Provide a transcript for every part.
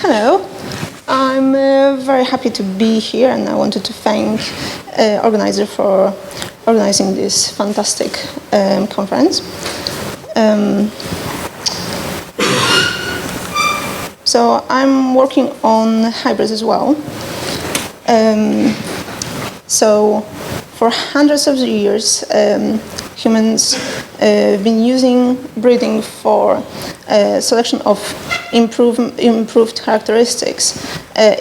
Hello, I'm very happy to be here, and I wanted to thank organizer for organizing this fantastic conference. So I'm working on hybrids as well. So for hundreds of years, humans have been using breeding for selection of improved characteristics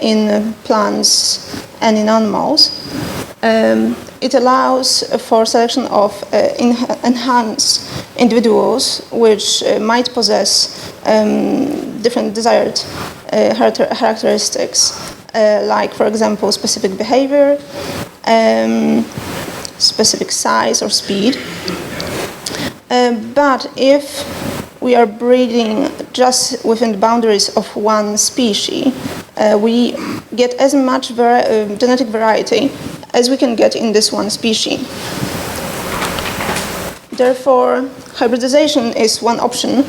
in plants and in animals. It allows for selection of enhanced individuals which might possess different desired characteristics, like, for example, specific behavior, specific size or speed. But if we are breeding just within the boundaries of one species, we get as much genetic variety as we can get in this one species. Therefore, hybridization is one option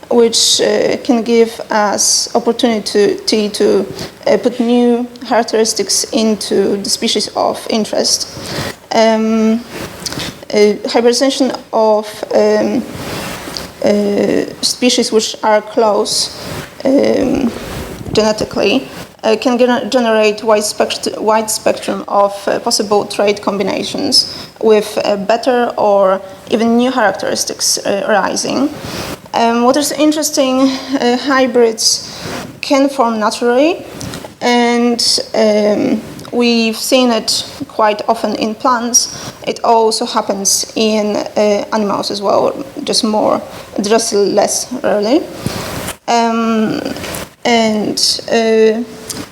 which can give us opportunity to put new characteristics into the species of interest. Hybridization of species which are close genetically can generate wide spectrum of possible trait combinations with better or even new characteristics arising. What is interesting, hybrids can form naturally, and we've seen it quite often in plants. It also happens in animals as well, just less rarely.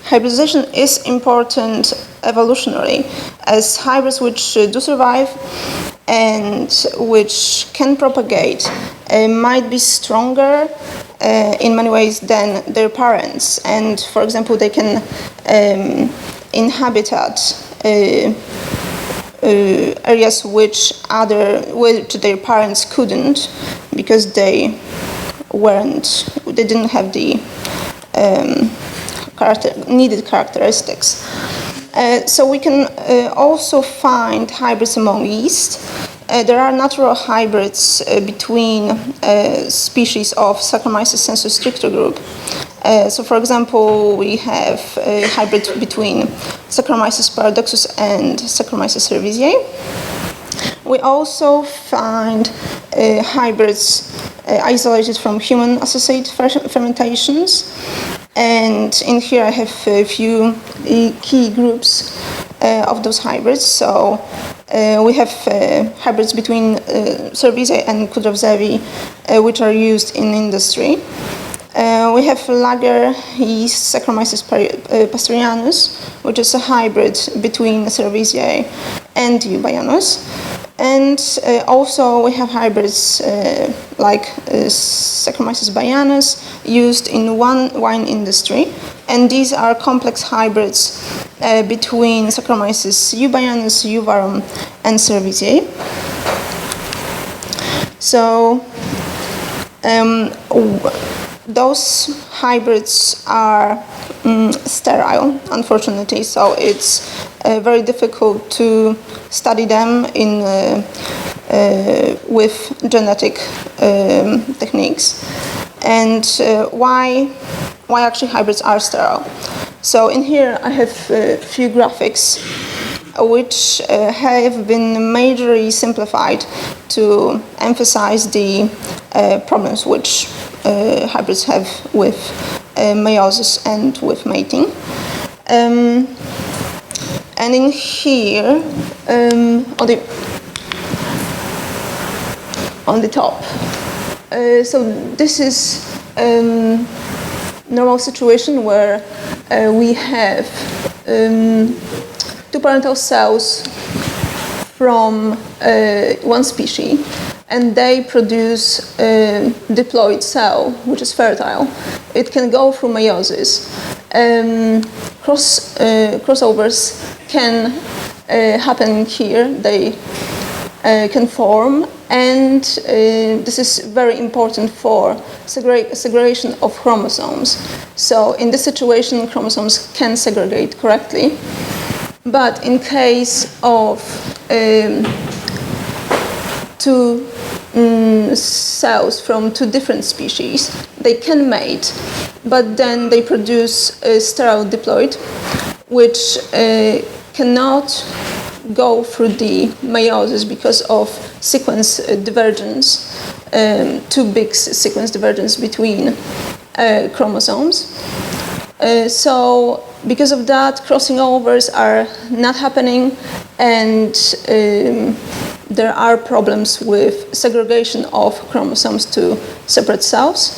Hybridization is important evolutionarily, as hybrids which do survive and which can propagate might be stronger in many ways than their parents. And, for example, they can inhabit areas which their parents couldn't, because they didn't have the needed characteristics. So we can also find hybrids among yeast. There are natural hybrids between species of Saccharomyces sensu-stricto group. So, for example, we have a hybrid between Saccharomyces paradoxus and Saccharomyces cerevisiae. We also find hybrids isolated from human-associated fermentations. And in here I have a few key groups of those hybrids. So we have hybrids between cerevisiae and Kudrowzewi, which are used in industry. We have lager yeast Saccharomyces pastorianus, which is a hybrid between cerevisiae and Eubayanus. And also we have hybrids like Saccharomyces bayanus used in wine industry. And these are complex hybrids between Saccharomyces eubayanus, euvarum, and cerevisiae. So those hybrids are sterile, unfortunately, so it's very difficult to study them with genetic techniques. And why actually hybrids are sterile? So in here I have a few graphics which have been majorly simplified to emphasize the problems which hybrids have with meiosis and with mating. And in here, on the top, so this is normal situation where we have two parental cells from one species, and they produce a diploid cell, which is fertile. It can go through meiosis. Crossovers can happen here. They can form, and this is very important for segregation of chromosomes. So in this situation, chromosomes can segregate correctly. But in case of two cells from two different species, they can mate, but then they produce a sterile diploid, which cannot go through the meiosis because of sequence divergence, too big sequence divergence between chromosomes. So because of that, crossing overs are not happening, and there are problems with segregation of chromosomes to separate cells.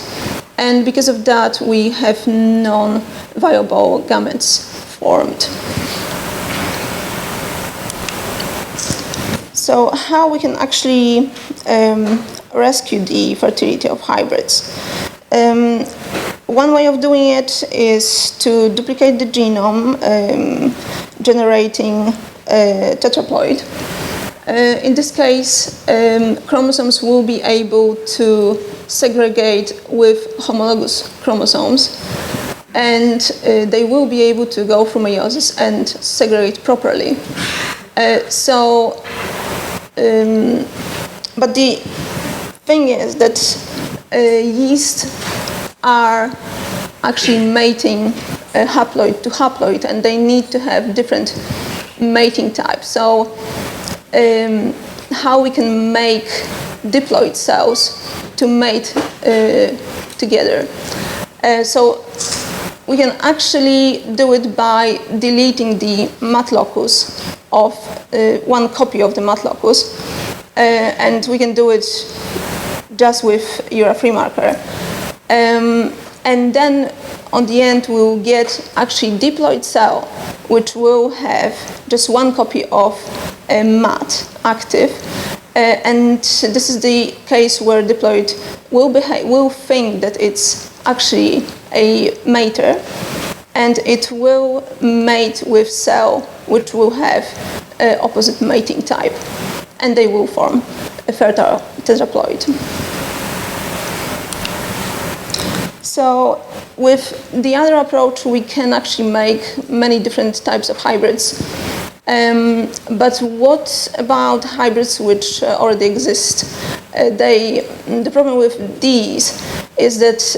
And because of that, we have non-viable gametes formed. So how we can actually rescue the fertility of hybrids? One way of doing it is to duplicate the genome, generating a tetraploid. In this case, chromosomes will be able to segregate with homologous chromosomes, and they will be able to go through meiosis and segregate properly. But the thing is that yeast are actually mating haploid to haploid, and they need to have different mating types. So how we can make diploid cells to mate together? So we can actually do it by deleting the mat locus of one copy of the mat locus, and we can do it just with URA3 marker. And then on the end we'll get actually diploid cell, which will have just one copy of a mat active, and this is the case where diploid will think that it's actually a mater, and it will mate with cell which will have opposite mating type, and they will form a fertile tetraploid. So with the other approach, we can actually make many different types of hybrids. But what about hybrids which already exist? The problem with these is that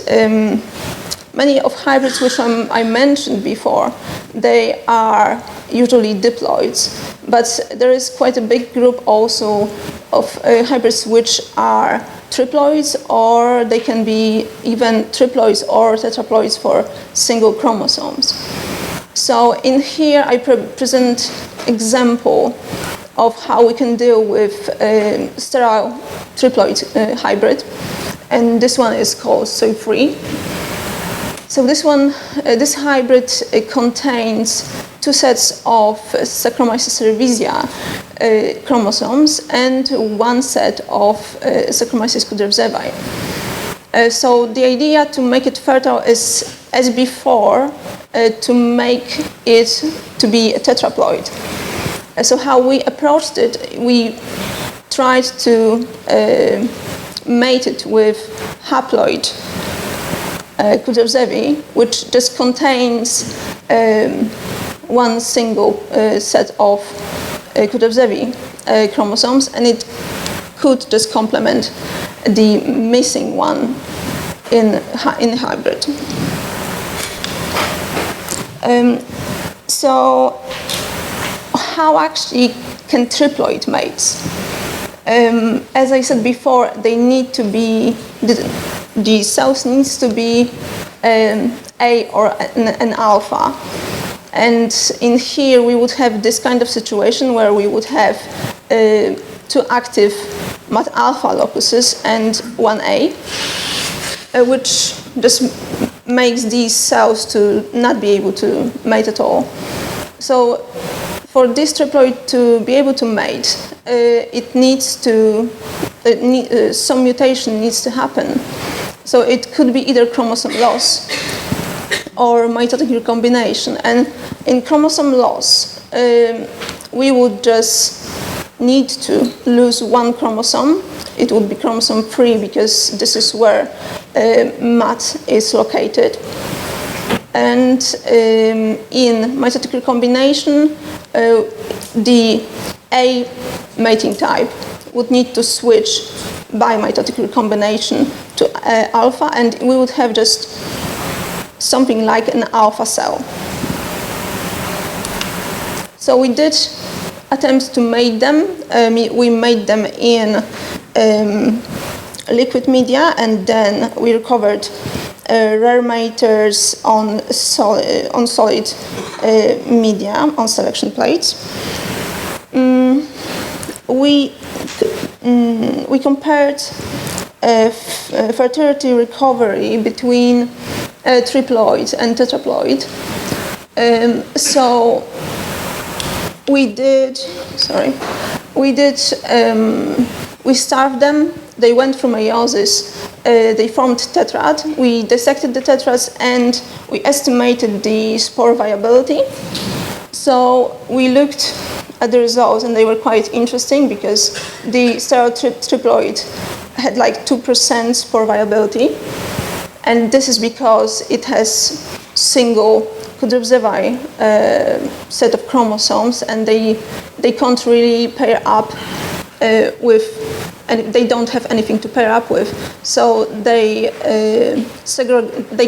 many of hybrids which I mentioned before, they are usually diploids, but there is quite a big group also of hybrids which are triploids, or they can be even triploids or tetraploids for single chromosomes. So in here I present example of how we can deal with sterile triploid hybrid, and this one is called soy-free. So this hybrid contains two sets of Saccharomyces cerevisiae chromosomes and one set of Saccharomyces kudrevzevae. So the idea to make it fertile is, as before, to make it to be a tetraploid. So how we approached it, we tried to mate it with haploid kudrevzevae, which just contains one single set of kudrevzevae chromosomes, and it could just complement the missing one in hybrid. So how actually can triploid mates? As I said before, they need to be, the cells needs to be A or an alpha. And in here we would have this kind of situation where we would have two active mat alpha locuses and one A, which just makes these cells to not be able to mate at all. So for this triploid to be able to mate, it needs to, some mutation needs to happen. So it could be either chromosome loss or mitotic recombination. And in chromosome loss, we would just need to lose one chromosome, it would be chromosome 3 because this is where MAT is located. And in mitotic recombination, the A mating type would need to switch by mitotic recombination to alpha, and we would have just something like an alpha cell. So we did attempt to mate them. We made them in liquid media, and then we recovered rare maters on solid media, on selection plates. We compared fertility recovery between triploid and tetraploid. So we starved them. They went through meiosis. They formed tetrad. We dissected the tetrads and we estimated the spore viability. So we looked at the results, and they were quite interesting because the triploid had like 2% spore viability, and this is because it has single quadricephae set of chromosomes, and they can't really pair up and they don't have anything to pair up with, so they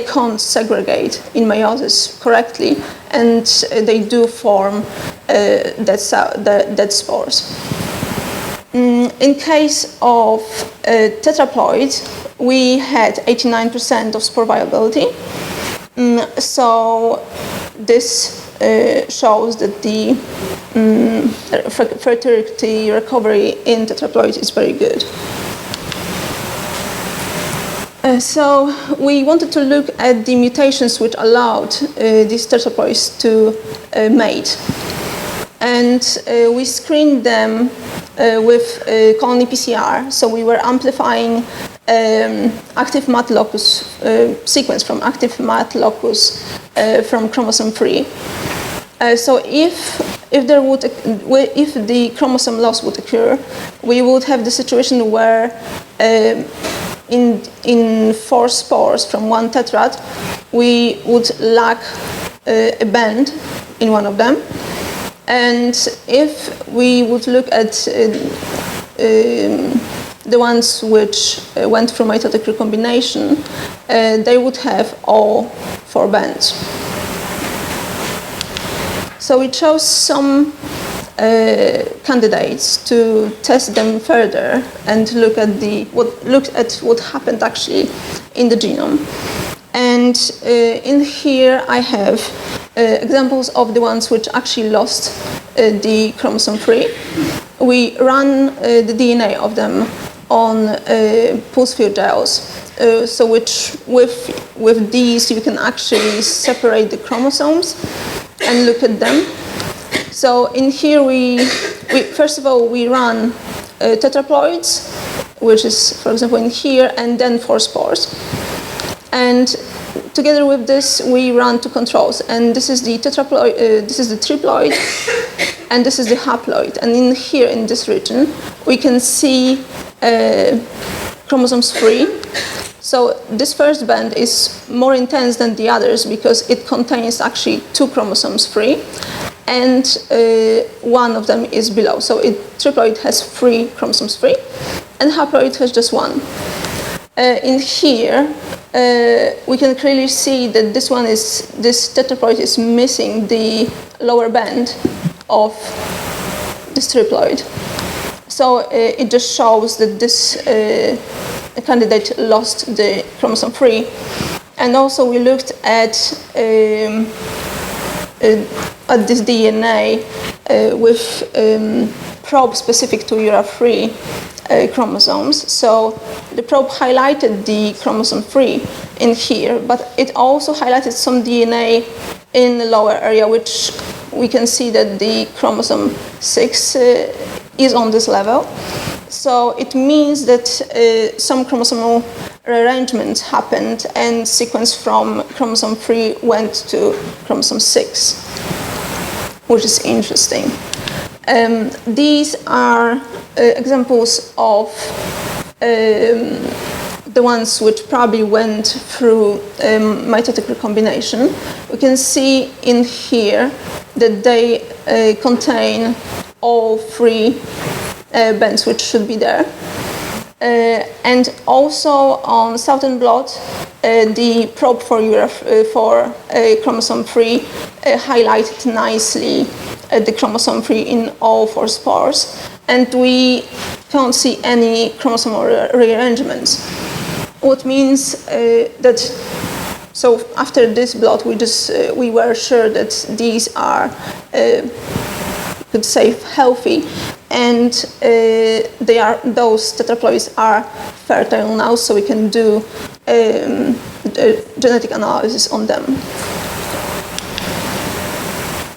can't segregate in meiosis correctly, and they do form dead spores. In case of tetraploid, we had 89% of spore viability. So this shows that the fertility recovery in tetraploid is very good. So we wanted to look at the mutations which allowed these tetraploids to mate. And we screened them with colony PCR. So we were amplifying active MAT locus sequence from active MAT locus from chromosome 3. So if the chromosome loss would occur, we would have the situation where in 4 spores from one tetrad, we would lack a band in one of them. And if we would look at the ones which went through mitotic recombination, they would have all 4 bands. So we chose some candidates to test them further and look at what happened actually in the genome. And in here I have examples of the ones which actually lost the chromosome 3. We ran the DNA of them on pulse field gels, so which with these you can actually separate the chromosomes and look at them. So in here we first of all we run tetraploids, which is for example in here, and then 4 spores. And together with this we run 2 controls, and this is the tetraploid, this is the triploid, and this is the haploid. And in here in this region we can see chromosomes 3. So this first band is more intense than the others because it contains actually 2 chromosomes 3, and one of them is below. So triploid has 3 chromosomes 3, and haploid has just 1. In here, we can clearly see that this tetraploid is missing the lower band of this triploid. So it just shows that this candidate lost the chromosome 3. And also we looked at this DNA with probe specific to URA3 chromosomes. So the probe highlighted the chromosome 3 in here, but it also highlighted some DNA in the lower area, which we can see that the chromosome 6 is on this level. So it means that some chromosomal rearrangement happened, and sequence from chromosome 3 went to chromosome 6, which is interesting. These are examples of the ones which probably went through mitotic recombination. We can see in here that they contain all three bands which should be there. And also on southern blot, the probe for chromosome 3 highlighted nicely the chromosome 3 in all 4 spores, and we don't see any chromosomal rearrangements. What means that, so after this blot, we were sure that these are, could say, healthy, and those tetraploids are fertile now, so we can do genetic analysis on them.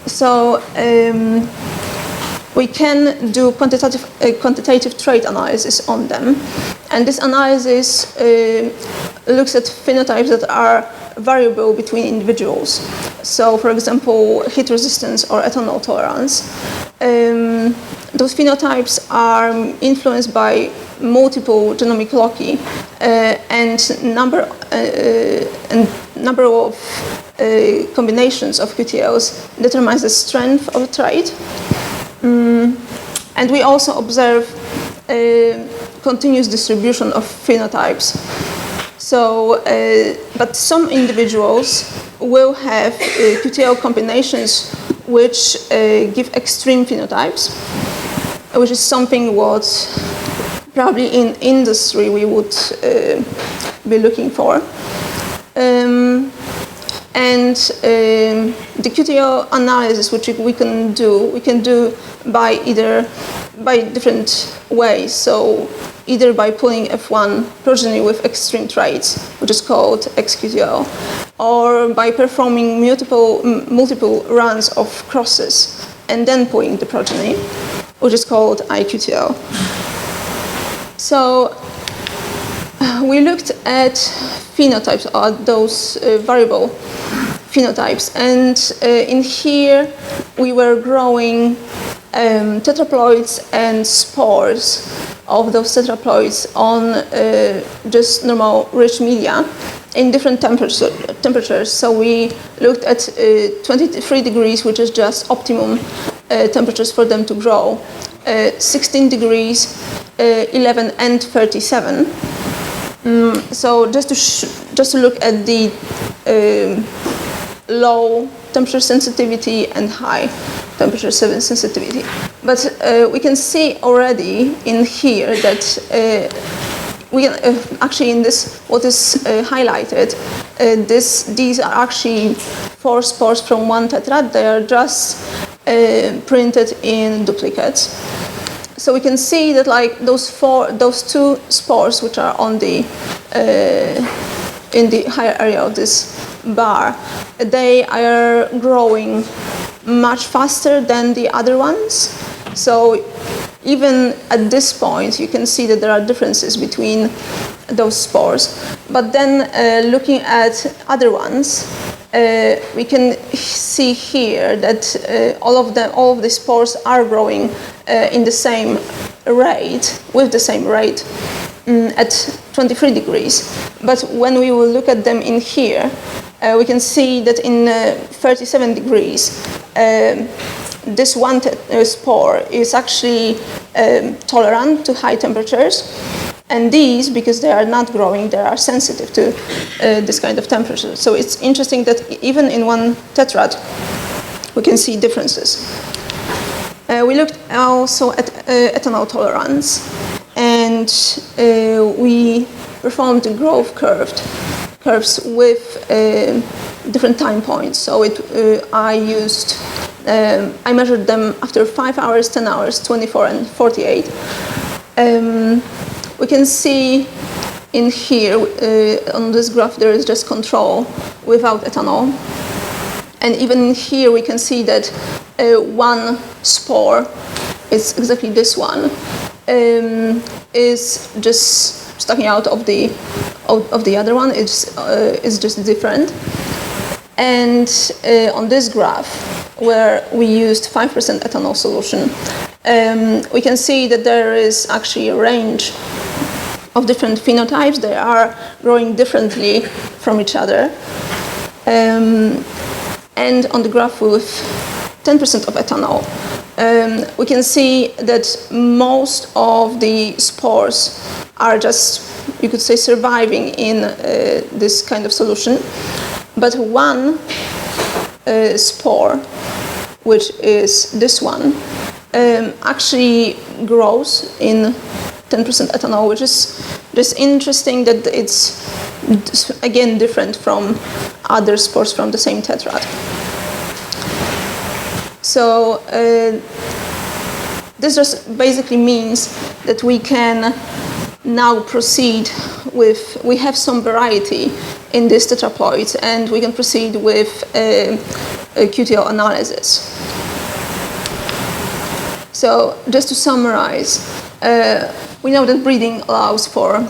So we can do quantitative trait analysis on them, and this analysis looks at phenotypes that are variable between individuals. So, for example, heat resistance or ethanol tolerance. Those phenotypes are influenced by multiple genomic loci and number of combinations of QTLs determines the strength of a trait. And we also observe continuous distribution of phenotypes. So, but some individuals will have QTL combinations which give extreme phenotypes, which is something what probably in industry we would be looking for. And the QTL analysis, which we can do by different ways. So either by pulling F1 progeny with extreme traits, which is called XQTL, or by performing multiple runs of crosses and then pulling the progeny, which is called IQTL. So we looked at phenotypes, or those variable phenotypes, and in here we were growing tetraploids and spores of those tetraploids on just normal rich media in different temperatures. So we looked at 23 degrees, which is just optimum temperatures for them to grow, 16 degrees, 11 and 37. So just to look at the low temperature sensitivity and high temperature sensitivity. But we can see already in here that we actually in this, what is highlighted, these are actually 4 spores from one tetrad. They are just printed in duplicates. So we can see that like those 2 spores which are on the in the higher area of this bar, they are growing much faster than the other ones. So even at this point, you can see that there are differences between those spores. But then looking at other ones, we can see here that all of the spores are growing in the same rate, with the same rate at 23 degrees. But when we will look at them in here, we can see that in 37 degrees, this one spore is actually tolerant to high temperatures. And these, because they are not growing, they are sensitive to this kind of temperature. So it's interesting that even in one tetrad, we can see differences. We looked also at ethanol tolerance, and we performed growth curves with different time points. So I measured them after 5 hours, 10 hours, 24 and 48. We can see in here, on this graph, there is just control without ethanol. And even here, we can see that one spore, it's exactly this one, is just sticking out of the other one. It's just different. And on this graph, where we used 5% ethanol solution, we can see that there is actually a range of different phenotypes. They are growing differently from each other. And on the graph with 10% of ethanol, we can see that most of the spores are just, you could say, surviving in this kind of solution. But one spore, which is this one, actually grows in 10% ethanol, which is just interesting that it's, again, different from other spores from the same tetrad. So this just basically means that we can now proceed with, we have some variety in this tetraploid, and we can proceed with a QTL analysis. So just to summarize, we know that breeding allows for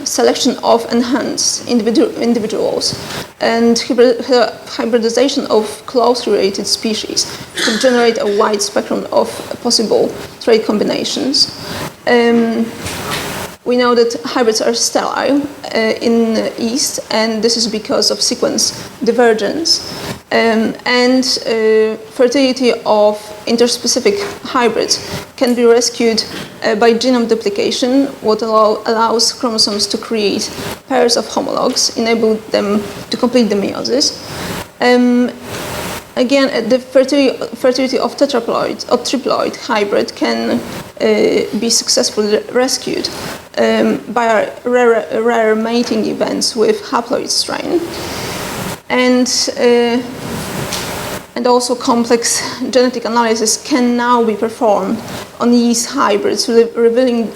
selection of enhanced individuals, and hybridization of closely related species could generate a wide spectrum of possible trait combinations. We know that hybrids are sterile in yeast, and this is because of sequence divergence. And fertility of interspecific hybrids can be rescued by genome duplication, what allows chromosomes to create pairs of homologs, enable them to complete the meiosis. Again, the fertility of tetraploid or triploid hybrid can be successfully rescued by rare mating events with haploid strain. And also complex genetic analysis can now be performed on yeast hybrids, revealing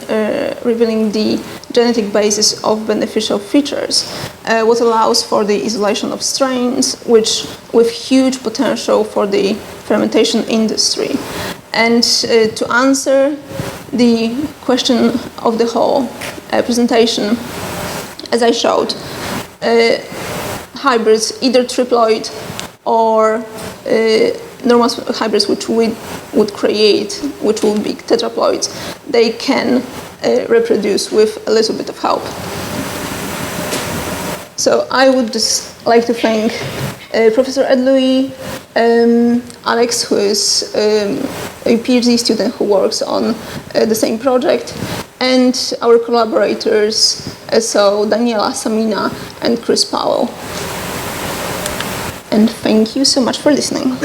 the genetic basis of beneficial features, what allows for the isolation of strains, which with huge potential for the fermentation industry. And to answer the question of the whole presentation, as I showed, hybrids, either triploid or normal hybrids which we would create, which would be tetraploids, they can reproduce with a little bit of help. So I would just like to thank Professor Ed Louis, Alex, who is a PhD student who works on the same project, and our collaborators, so Daniela, Samina, and Chris Powell. And thank you so much for listening.